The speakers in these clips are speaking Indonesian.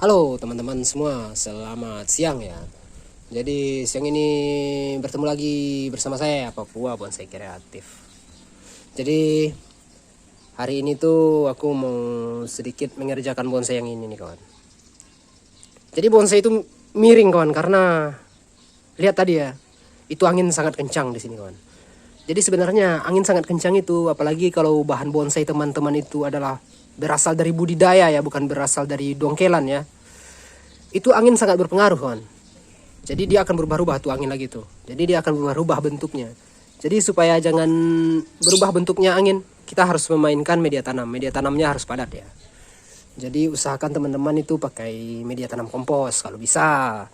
Halo teman-teman semua, selamat siang ya. Jadi siang ini bertemu lagi bersama saya Papua Bonsai Kreatif. Jadi hari ini tuh aku mau sedikit mengerjakan bonsai yang ini nih kawan. Jadi bonsai itu miring kawan karena lihat tadi ya, itu angin sangat kencang di sini kawan. Jadi sebenarnya angin sangat kencang itu, apalagi kalau bahan bonsai teman-teman itu adalah berasal dari budidaya ya, bukan berasal dari dongkelan ya. Itu angin sangat berpengaruh kawan. Jadi dia akan berubah-ubah tuh angin lagi tuh. Jadi dia akan berubah-ubah bentuknya. Jadi supaya jangan berubah bentuknya angin, kita harus memainkan media tanam. Media tanamnya harus padat ya. Jadi usahakan teman-teman itu pakai media tanam kompos kalau bisa.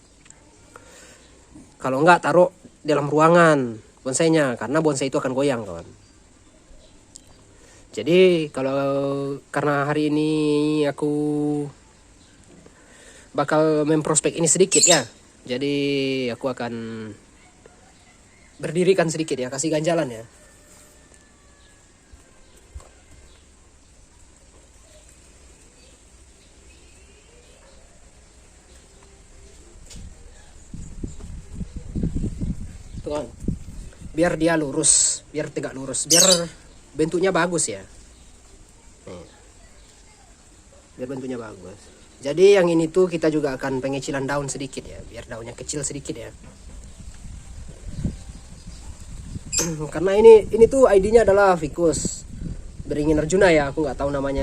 Kalau enggak taruh dalam ruangan bonsainya, karena bonsai itu akan goyang kawan. Jadi karena hari ini aku bakal memprospek ini sedikit ya. Jadi aku akan berdirikan sedikit ya, kasih ganjalan ya. Tuh kan. Biar dia lurus, biar tegak lurus, biar bentuknya bagus ya. Nih. Biar bentuknya bagus. Jadi yang ini tuh kita juga akan pengecilan daun sedikit ya, biar daunnya kecil sedikit ya. Karena ini tuh ID-nya adalah Ficus beringin Arjuna ya, aku nggak tahu nama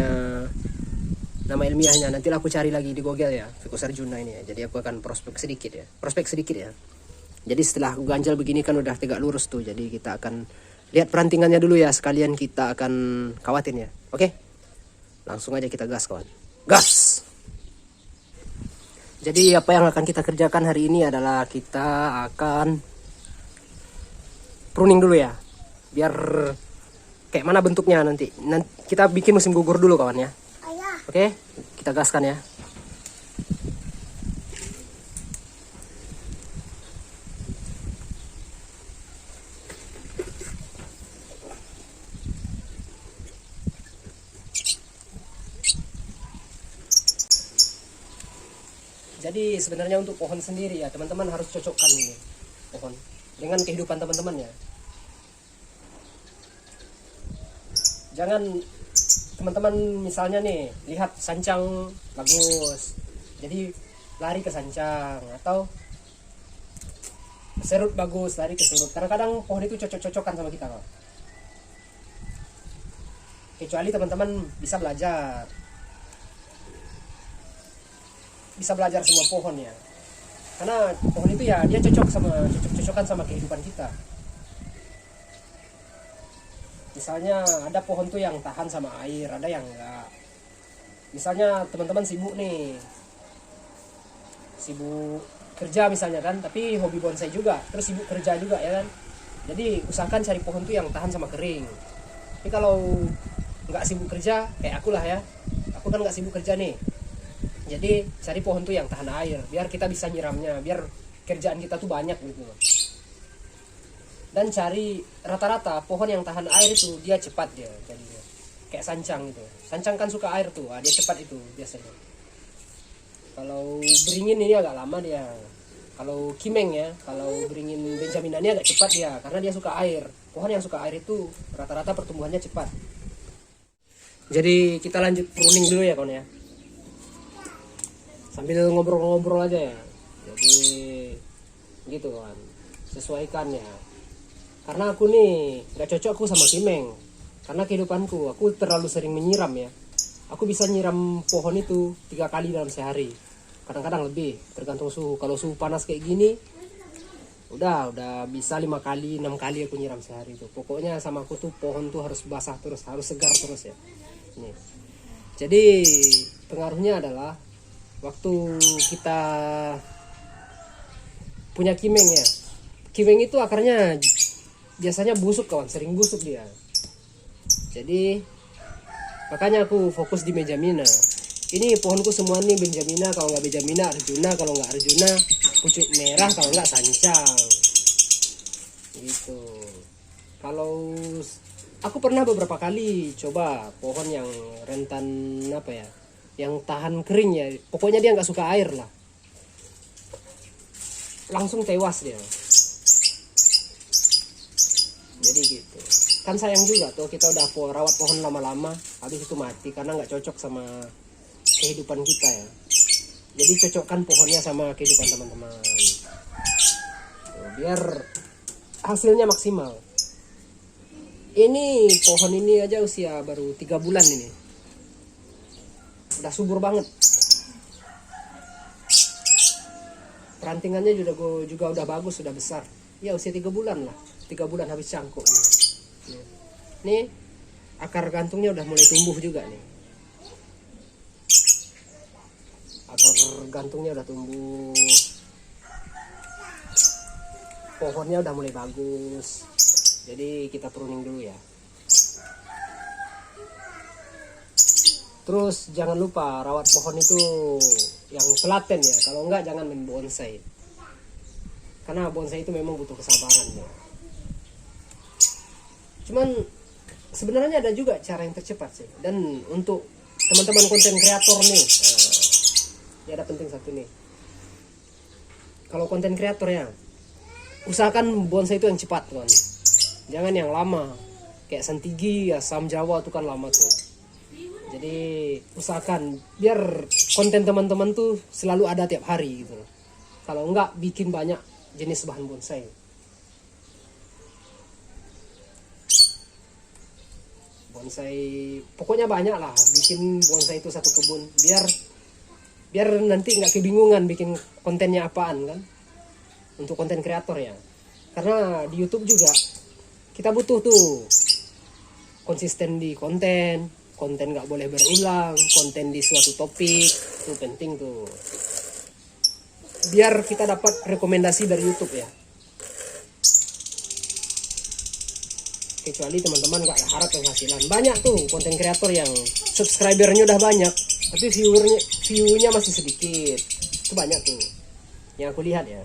ilmiahnya. Nanti aku cari lagi di Google ya, Ficus Arjuna ini ya. Jadi aku akan prospek sedikit ya. Jadi setelah aku ganjal begini kan udah tegak lurus tuh. Jadi kita akan lihat perantingannya dulu ya, sekalian kita akan kawatin ya. Oke, langsung aja kita gas kawan, gas. Jadi apa yang akan kita kerjakan hari ini adalah kita akan pruning dulu ya, biar kayak mana bentuknya nanti. Kita bikin musim gugur dulu kawan ya. Oke, kita gaskan ya. Jadi sebenarnya untuk pohon sendiri ya, teman-teman harus cocokkan ini pohon dengan kehidupan teman-teman ya. Jangan teman-teman misalnya nih lihat sancang bagus, jadi lari ke sancang, atau serut bagus lari ke serut. Karena kadang pohon itu cocok-cocokan sama kita kok. Kecuali teman-teman bisa belajar semua pohon ya, karena pohon itu ya dia cocok-cocokan sama kehidupan kita. Misalnya ada pohon tuh yang tahan sama air, ada yang enggak. Misalnya teman-teman sibuk kerja misalnya kan, tapi hobi bonsai juga, terus sibuk kerja juga ya kan. Jadi usahakan cari pohon tuh yang tahan sama kering. Tapi kalau nggak sibuk kerja kayak aku lah ya, aku kan nggak sibuk kerja nih. Jadi cari pohon tuh yang tahan air, biar kita bisa nyiramnya, biar kerjaan kita tuh banyak gitu. Dan cari rata-rata pohon yang tahan air itu dia cepat dia jadinya. Kayak sancang itu. Sancang kan suka air tuh, dia cepat itu biasanya. Kalau beringin ini agak lama dia. Kalau kimeng ya, kalau beringin benjamina ini agak cepat dia, karena dia suka air. Pohon yang suka air itu rata-rata pertumbuhannya cepat. Jadi kita lanjut pruning dulu ya kawan ya. Sambil ngobrol-ngobrol aja ya. Jadi gitu kan, sesuaikan ya. Karena aku nih gak cocok aku sama kimeng, karena kehidupanku aku terlalu sering menyiram ya. Aku bisa nyiram pohon itu 3 kali dalam sehari, kadang-kadang lebih tergantung suhu. Kalau suhu panas kayak gini udah bisa 5 kali 6 kali aku nyiram sehari itu. Pokoknya sama aku tuh pohon tuh harus basah terus, harus segar terus ya. Nih. Jadi pengaruhnya adalah waktu kita punya kimeng ya. Kimeng itu akarnya biasanya busuk kawan, sering busuk dia. Jadi makanya aku fokus di benjamina. Ini pohonku semua nih benjamina, kalau nggak benjamina Arjuna, kalau nggak Arjuna pucuk merah, kalau nggak sancang. Gitu. Kalau aku pernah beberapa kali coba pohon yang rentan apa ya, yang tahan kering ya. Pokoknya dia nggak suka air lah, langsung tewas dia. Jadi gitu kan, sayang juga tuh kita udah rawat pohon lama-lama habis itu mati karena nggak cocok sama kehidupan kita ya. Jadi cocokkan pohonnya sama kehidupan teman-teman tuh, biar hasilnya maksimal. Ini pohon ini aja usia baru 3 bulan ini, udah subur banget. Perantingannya juga udah bagus, sudah besar. Ya usia 3 bulan lah. 3 bulan habis cangkuk nih. Nih akar gantungnya udah mulai tumbuh juga nih. Akar gantungnya udah tumbuh. Pohonnya udah mulai bagus. Jadi kita pruning dulu ya. Terus jangan lupa rawat pohon itu yang telaten ya. Kalau enggak jangan main bonsai. Karena bonsai itu memang butuh kesabaran ya. Cuman sebenarnya ada juga cara yang tercepat sih. Dan untuk teman-teman konten kreator nih, ya ada penting satu nih. Kalau konten kreator ya, usahakan bonsai itu yang cepat kan. Jangan yang lama. Kayak santigi ya, sam Jawa itu kan lama tuh. Jadi usahakan biar konten teman-teman tuh selalu ada tiap hari gitu. Kalau enggak bikin banyak jenis bahan bonsai. Bonsai pokoknya banyak lah, bikin bonsai itu satu kebun biar nanti nggak kebingungan bikin kontennya apaan kan, untuk konten kreator ya. Karena di YouTube juga kita butuh tuh konsisten di konten nggak boleh berulang, konten di suatu topik itu penting tuh, biar kita dapat rekomendasi dari YouTube ya. Kecuali teman-teman nggak harap penghasilan. Banyak tuh konten kreator yang subscribernya udah banyak tapi viewnya masih sedikit. Itu banyak tuh yang aku lihat ya.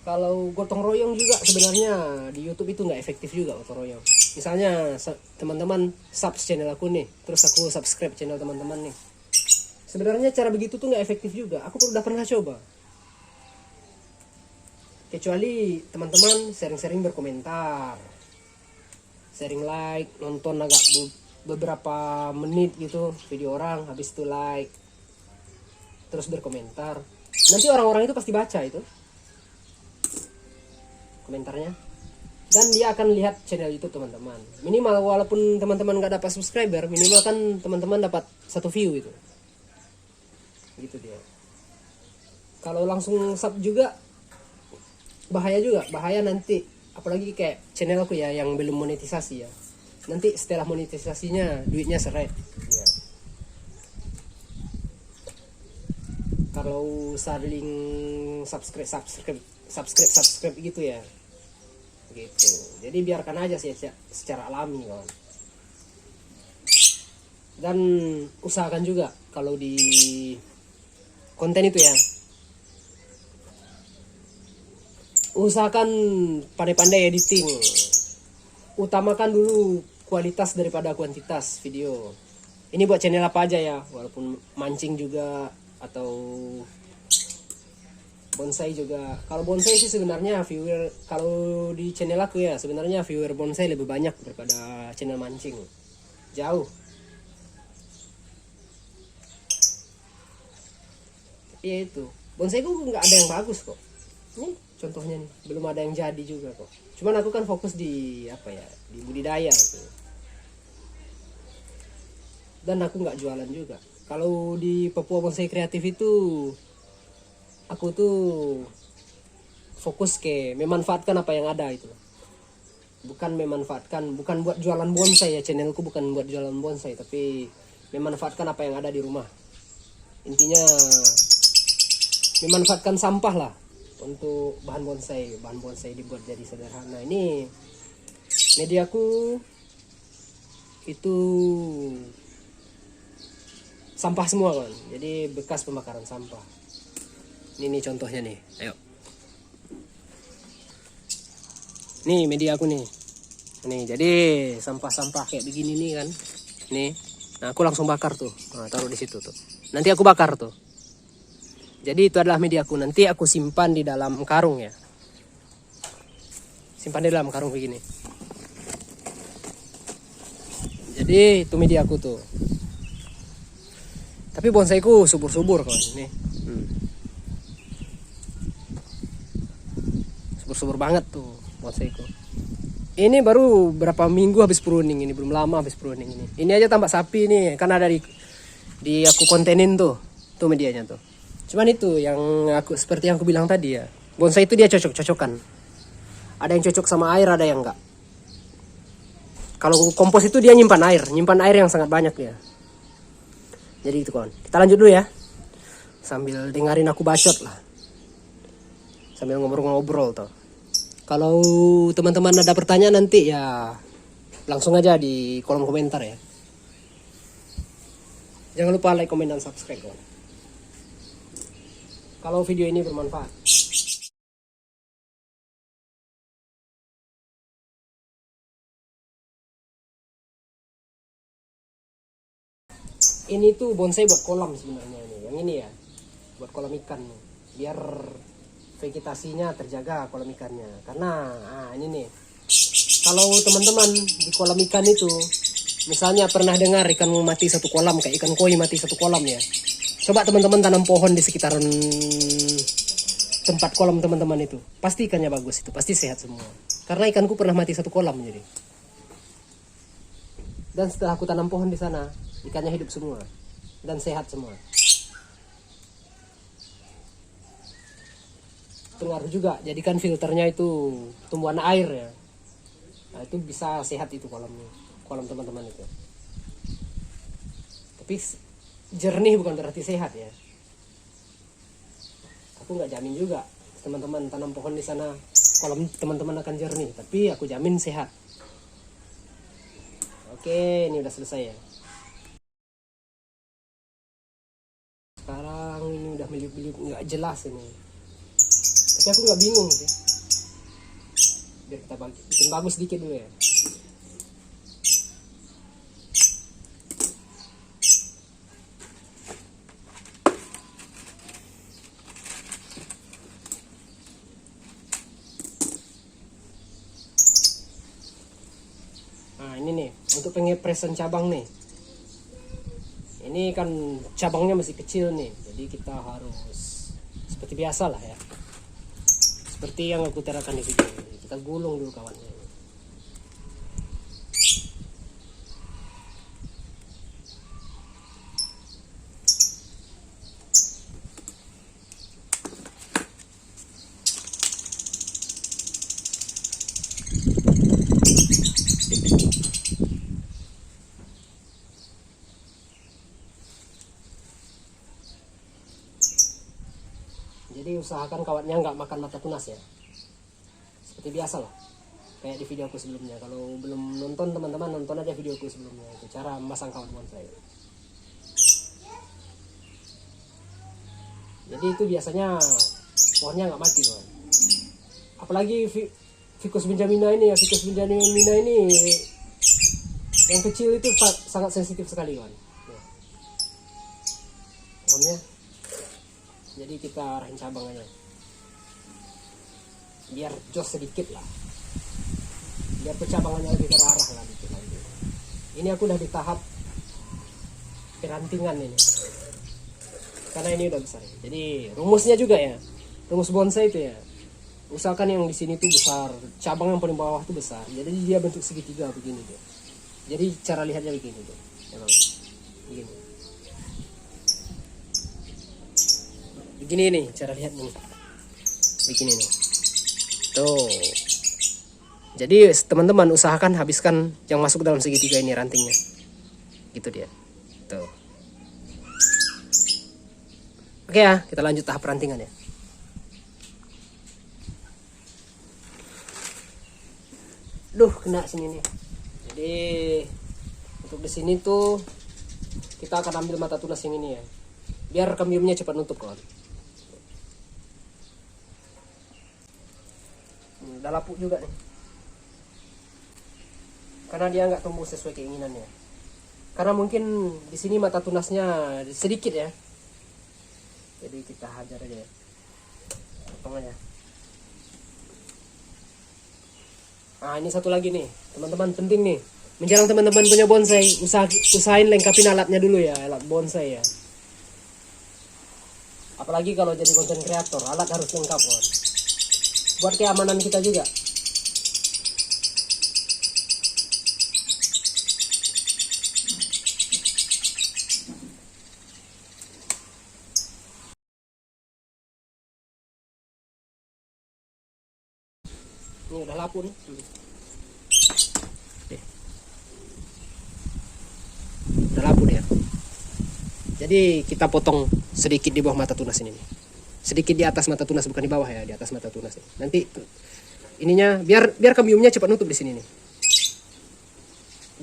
Kalau gotong royong juga sebenarnya di YouTube itu nggak efektif juga gotong royong. Misalnya teman-teman channel aku nih, terus aku subscribe channel teman-teman nih. Sebenarnya cara begitu tuh nggak efektif juga. Aku udah pernah coba. Kecuali teman-teman sering-sering berkomentar, sering like, nonton agak beberapa menit gitu video orang, habis itu like, terus berkomentar. Nanti orang-orang itu pasti baca itu komentarnya, dan dia akan lihat channel YouTube teman-teman. Minimal walaupun teman-teman nggak dapat subscriber, minimal kan teman-teman dapat 1 view itu. Gitu dia. Kalau langsung sub juga bahaya nanti, apalagi kayak channel aku ya yang belum monetisasi ya. Nanti setelah monetisasinya duitnya seret ya. Kalau saling subscribe gitu ya, gitu. Jadi biarkan aja sih secara alami kawan. Dan usahakan juga kalau di konten itu ya, usahakan pandai-pandai editing. Utamakan dulu kualitas daripada kuantitas video. Ini buat channel apa aja ya, walaupun mancing juga atau bonsai juga. Kalau bonsai sih sebenarnya viewer, kalau di channel aku ya sebenarnya viewer bonsai lebih banyak daripada channel mancing. Jauh. Tapi ya itu, bonsai ku nggak ada yang bagus kok. Ini contohnya nih, belum ada yang jadi juga kok. Cuman aku kan fokus di apa ya, di budidaya tuh. Dan aku nggak jualan juga. Kalau di Papua Bonsai Kreatif itu aku tuh fokus ke memanfaatkan apa yang ada itu. Bukan buat jualan bonsai ya, channelku bukan buat jualan bonsai, tapi memanfaatkan apa yang ada di rumah. Intinya memanfaatkan sampah lah untuk bahan bonsai dibuat jadi sederhana. Ini mediaku itu sampah semua kan, jadi bekas pembakaran sampah. Ini contohnya nih, ayo. Nih media aku nih. Nih jadi sampah-sampah kayak begini nih kan, Nih, nah aku langsung bakar tuh. Nah, taruh di situ tuh. Nanti aku bakar tuh. Jadi itu adalah mediaku. Nanti aku simpan di dalam karung ya. Simpan di dalam karung begini. Jadi itu mediaku tuh. Tapi bonsaiku subur-subur kawan nih. Subur-subur banget tuh bonsaiku. Ini baru berapa minggu habis pruning ini, belum lama habis pruning ini. Ini aja tambak sapi nih, kan ada di aku kontenin tuh medianya tuh. Cuman itu yang aku seperti yang aku bilang tadi ya. Bonsai itu dia cocok-cocokan. Ada yang cocok sama air, ada yang enggak. Kalau kompos itu dia nyimpan air yang sangat banyak dia. Jadi itu kawan. Kita lanjut dulu ya. Sambil dengerin aku bacot lah. Sambil ngobrol-ngobrol tuh. Kalau teman-teman ada pertanyaan nanti ya langsung aja di kolom komentar ya. Jangan lupa like, komen, dan subscribe kawan. Kalau video ini bermanfaat. Ini tuh bonsai buat kolam sebenarnya ini. Yang ini ya. Buat kolam ikan nih. Biar vegetasinya terjaga kolam ikannya. Karena ini nih. Kalau teman-teman di kolam ikan itu misalnya pernah dengar ikan mati satu kolam kayak ikan koi mati satu kolam ya. Coba teman-teman tanam pohon di sekitaran tempat kolam teman-teman itu. Pasti ikannya bagus itu, pasti sehat semua. Karena ikanku pernah mati satu kolam jadi. Dan setelah aku tanam pohon di sana, ikannya hidup semua dan sehat semua. Pengaruh juga, jadikan filternya itu tumbuhan air ya. Nah, itu bisa sehat itu kolam teman-teman itu. Tapi jernih bukan berarti sehat ya. Aku nggak jamin juga teman-teman tanam pohon di sana kolam teman-teman akan jernih, tapi aku jamin sehat. Oke, ini udah selesai ya. Sekarang ini udah meliuk-liuk nggak jelas ini. Tapi aku nggak bingung sih. Biar kita bikin bagus sedikit dulu ya. Nah ini nih untuk pengepresan cabang nih. Ini kan cabangnya masih kecil nih, jadi kita harus seperti biasa lah ya. Seperti yang aku terangkan di video ini, kita gulung dulu kawannya. Jadi usahakan kawannya nggak makan mata tunas ya. Seperti biasa lah. Kayak di videoku sebelumnya. Kalau belum nonton teman-teman nonton aja videoku sebelumnya. Itu cara memasang kawat bonsai. Jadi itu biasanya pohonnya nggak mati kawan. Apalagi Ficus benjamina ini ya. Ficus benjamina ini yang kecil itu sangat sensitif sekali kawan. Pohonnya. Jadi kita arahin cabang aja biar jos sedikit lah, biar percabangannya lebih terarah lah dikit lagi. Ini aku udah di tahap perantingan ini karena ini udah besar. Jadi rumusnya juga ya, rumus bonsai itu ya, usahakan yang di sini tuh besar, cabang yang paling bawah tuh besar, jadi dia bentuk segitiga begini tuh. Jadi cara lihatnya begini tuh ya, begini. Begini nih cara lihat nih, begini nih tuh. Jadi teman-teman usahakan habiskan yang masuk dalam segitiga ini rantingnya, gitu dia tuh. Oke ya, kita lanjut tahap rantingan ya. Duh, kena sini nih. Jadi untuk di sini tuh kita akan ambil mata tunas yang ini ya, biar kamiumnya cepat nutup kawan. Udah lapuk juga nih karena dia nggak tumbuh sesuai keinginannya. karena mungkin di sini mata tunasnya sedikit ya, jadi kita hajar aja ya potongannya. Nah ini satu lagi nih teman-teman, penting nih menjelang teman-teman punya bonsai, usahain lengkapin alatnya dulu ya, alat bonsai ya. Apalagi kalau jadi konten kreator, alat harus lengkap kan, buat keamanan kita juga. Ini udah lapu nih. Udah lapu dia. Jadi kita potong sedikit di bawah mata tunas ini nih. Sedikit di atas mata tunas, bukan di bawah ya, di atas mata tunas nih. Nanti ininya biar kambiumnya cepat nutup di sini nih.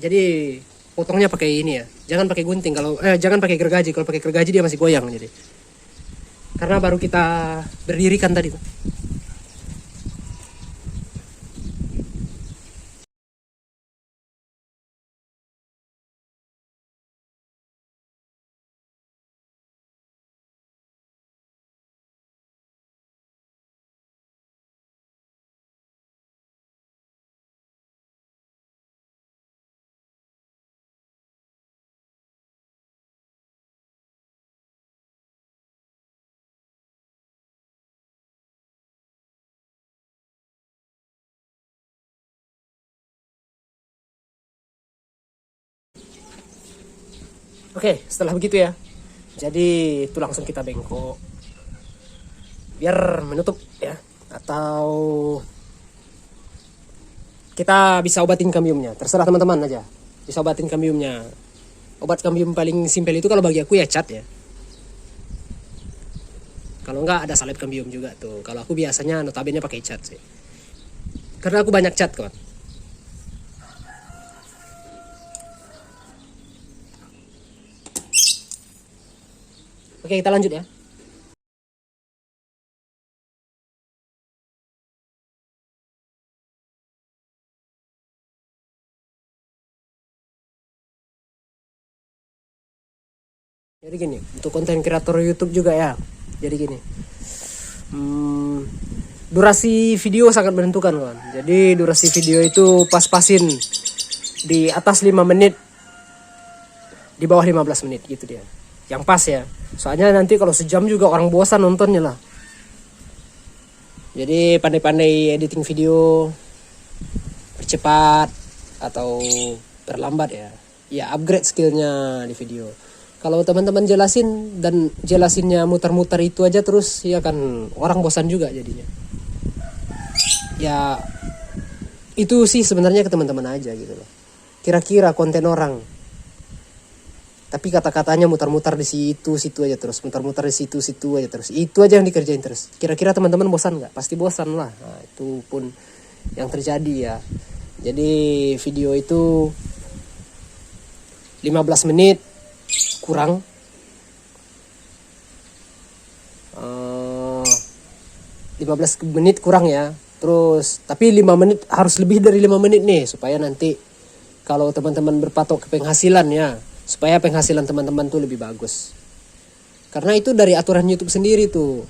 Jadi potongnya pakai ini ya. Jangan pakai gunting kalau jangan pakai gergaji. Kalau pakai gergaji dia masih goyang jadi. Karena baru kita berdirikan tadi tuh. Oke, setelah begitu ya. Jadi itu langsung kita bengkok. Biar menutup ya. Atau kita bisa obatin kambiumnya. Terserah teman-teman aja. Bisa obatin kambiumnya. Obat kambium paling simpel itu kalau bagi aku ya cat ya. Kalau enggak ada salep kambium juga tuh. Kalau aku biasanya notabene pakai cat sih. Karena aku banyak cat kawan. Oke, kita lanjut ya. Jadi gini, untuk konten kreator YouTube juga ya. Jadi gini. Durasi video sangat menentukan kawan. Jadi durasi video itu pas-pasin di atas 5 menit, di bawah 15 menit gitu dia. Yang pas ya. Soalnya nanti kalau sejam juga orang bosan nontonnya lah. Jadi pandai-pandai editing video, percepat atau perlambat ya. Ya upgrade skillnya di video. Kalau teman-teman jelasin dan jelasinnya muter-muter itu aja terus ya kan orang bosan juga jadinya. Ya itu sih sebenarnya ke teman-teman aja gitu loh. Kira-kira konten orang. Tapi kata-katanya mutar-mutar di situ aja terus, mutar-mutar di situ aja terus. Itu aja yang dikerjain terus. Kira-kira teman-teman bosan nggak? Pasti bosan lah. Nah, itu pun yang terjadi ya. Jadi video itu 15 menit kurang. 15 menit kurang ya. Terus tapi 5 menit harus lebih dari 5 menit nih supaya nanti kalau teman-teman berpatok ke penghasilan ya, supaya penghasilan teman-teman tuh lebih bagus. Karena itu dari aturan YouTube sendiri tuh.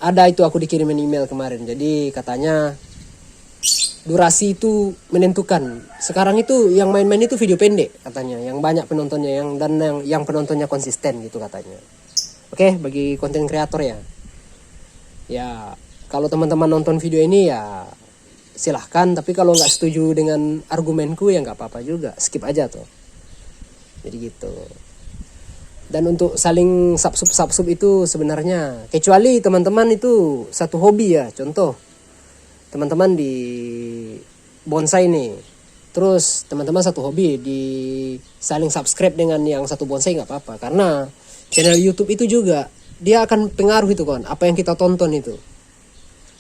Ada itu aku dikirimin email kemarin. Jadi katanya durasi itu menentukan. Sekarang itu yang main-main itu video pendek katanya, yang banyak penontonnya yang penontonnya konsisten gitu katanya. Oke, bagi konten kreator ya. Ya, kalau teman-teman nonton video ini ya silahkan, tapi kalau nggak setuju dengan argumenku ya nggak apa-apa juga, skip aja tuh. Jadi gitu. Dan untuk saling subsub itu sebenarnya, kecuali teman-teman itu satu hobi ya, contoh teman-teman di bonsai nih, terus teman-teman satu hobi di saling subscribe dengan yang satu bonsai nggak apa-apa, karena channel YouTube itu juga dia akan pengaruh itu kan, apa yang kita tonton itu.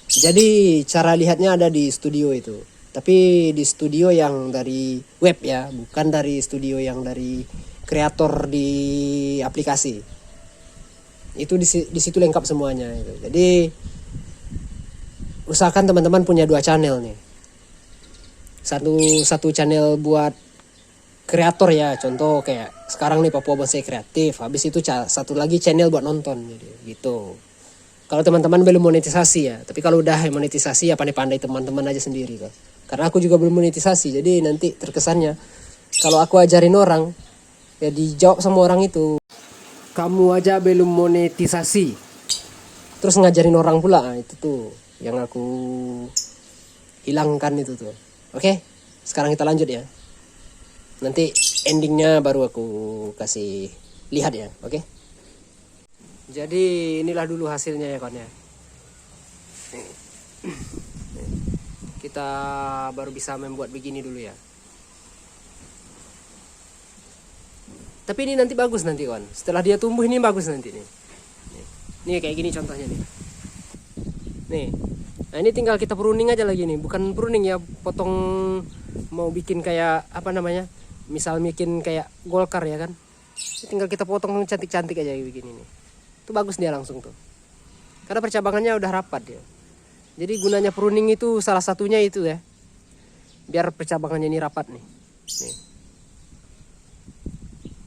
Jadi cara lihatnya ada di studio itu, tapi di studio yang dari web ya, bukan dari studio yang dari kreator di aplikasi. Itu di situ lengkap semuanya itu. Jadi usahakan teman-teman punya 2 channel nih. Satu channel buat kreator ya, contoh kayak sekarang nih Papua Bonsai Kreatif, habis itu satu lagi channel buat nonton, jadi gitu. Kalau teman-teman belum monetisasi ya, tapi kalau udah monetisasi ya pandai-pandai teman-teman aja sendiri kan. Karena aku juga belum monetisasi, jadi nanti terkesannya kalau aku ajarin orang ya dijawab sama orang itu, kamu aja belum monetisasi terus ngajarin orang pula. Nah, itu tuh yang aku hilangkan itu tuh. Oke, sekarang kita lanjut ya. Nanti endingnya baru aku kasih lihat ya. Oke, jadi inilah dulu hasilnya ya kawan ya. Kita baru bisa membuat begini dulu ya. Tapi ini nanti bagus nanti kawan. Setelah dia tumbuh ini bagus nanti nih. Nih kayak gini contohnya nih. Nih. Nah ini tinggal kita pruning aja lagi nih. Bukan pruning ya, potong, mau bikin kayak apa namanya? Misal bikin kayak golkar ya kan. Tinggal kita potong cantik-cantik aja begini nih. Itu bagus dia langsung tuh. Karena percabangannya udah rapat ya. Jadi gunanya pruning itu salah satunya itu ya. Biar percabangannya ini rapat nih.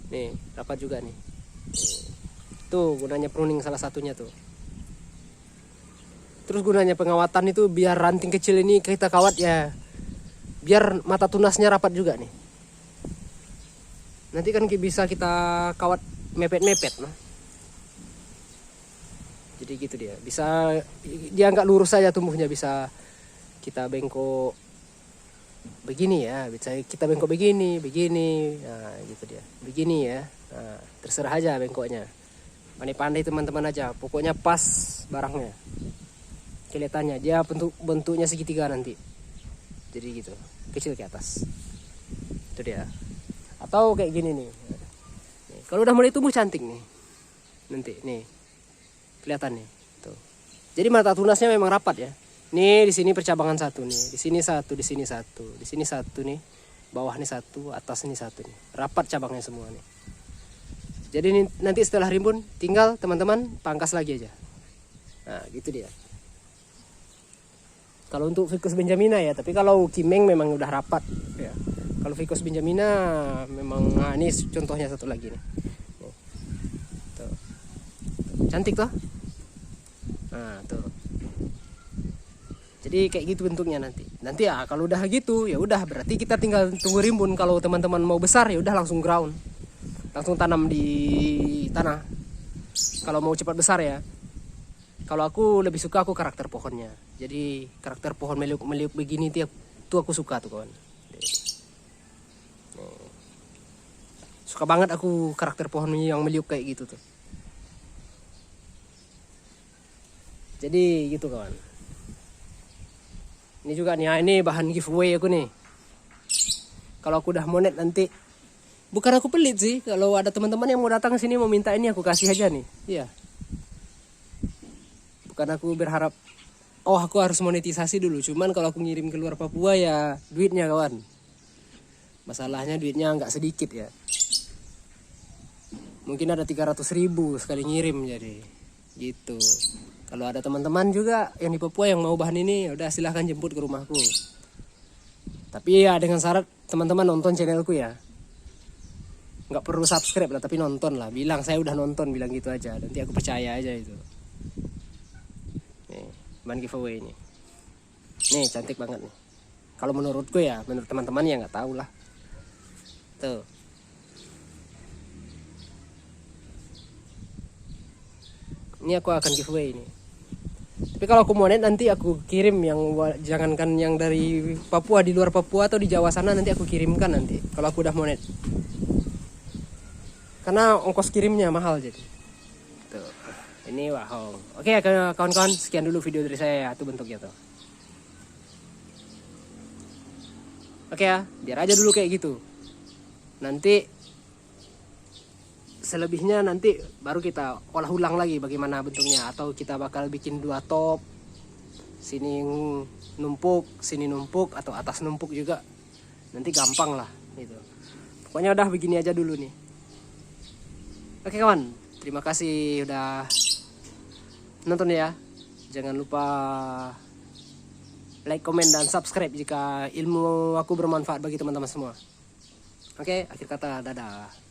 Nih, rapat juga nih. Tuh gunanya pruning salah satunya tuh. Terus gunanya pengawatan itu biar ranting kecil ini kita kawat ya. Biar mata tunasnya rapat juga nih. Nanti kan bisa kita kawat mepet-mepet nah. Jadi gitu dia. Bisa dia nggak lurus saja tumbuhnya, bisa kita bengkok begini ya, bisa kita bengkok begini, nah gitu dia, begini ya, nah, terserah aja bengkoknya, pandai-pandai teman-teman aja, pokoknya pas barangnya, kelihatannya dia bentuknya segitiga nanti, jadi gitu, kecil ke atas, itu dia, atau kayak gini nih, kalau udah mulai tumbuh cantik nih, nanti nih, kelihatan nih, tuh, jadi mata tunasnya memang rapat ya. Nih di sini percabangan satu nih, di sini satu, di sini satu, di sini satu nih, bawah nih satu, atas nih satu nih, rapat cabangnya semua nih. Jadi nih, nanti setelah rimbun tinggal teman-teman pangkas lagi aja. Nah gitu dia. Kalau untuk Ficus benjamina ya, tapi kalau Kimeng memang udah rapat ya. Kalau Ficus benjamina memang, nah ini contohnya satu lagi nih. Tuh. Cantik toh? Nah tuh. Jadi kayak gitu bentuknya nanti. Nanti ya kalau udah gitu ya udah berarti kita tinggal tunggu rimbun. Kalau teman-teman mau besar ya udah langsung ground. Langsung tanam di tanah. Kalau mau cepat besar ya. Kalau aku lebih suka aku karakter pohonnya. Jadi karakter pohon meliuk-meliuk begini tuh aku suka tuh kawan. Suka banget aku karakter pohon yang meliuk kayak gitu tuh. Jadi gitu kawan. Ini juga nih, ini bahan giveaway aku nih. Kalau aku udah monet nanti, bukan aku pelit sih. Kalau ada teman-teman yang mau datang ke sini mau minta ini, aku kasih aja nih. Iya. Bukan aku berharap, oh aku harus monetisasi dulu. Cuman kalau aku ngirim ke luar Papua ya duitnya kawan. Masalahnya duitnya nggak sedikit ya. Mungkin ada 300.000 sekali ngirim jadi gitu. Kalau ada teman-teman juga yang di Papua yang mau bahan ini, udah silahkan jemput ke rumahku. Tapi ya dengan syarat teman-teman nonton channelku ya. Nggak perlu subscribe lah, tapi nonton lah. Bilang saya udah nonton, bilang gitu aja. Nanti aku percaya aja itu. Nih, bahan giveaway ini. Nih cantik banget nih. Kalau menurutku ya, menurut teman-teman ya nggak tahu lah. Tuh. Ini aku akan giveaway ini. Tapi kalau aku monet nanti aku kirim yang, jangankan yang dari Papua, di luar Papua atau di Jawa sana nanti aku kirimkan nanti kalau aku udah monet. Karena ongkos kirimnya mahal jadi. Tuh. Ini wahong. Oke kawan-kawan, sekian dulu video dari saya ya, itu bentuknya tuh. Oke ya, biar aja dulu kayak gitu. Nanti selebihnya nanti baru kita olah ulang lagi bagaimana bentuknya, atau kita bakal bikin 2 top, sini numpuk atau atas numpuk juga, nanti gampang lah gitu. Pokoknya udah begini aja dulu nih. Oke kawan, terima kasih udah nonton ya. Jangan lupa like, komen, dan subscribe jika ilmu aku bermanfaat bagi teman-teman semua. Oke, akhir kata, dadah.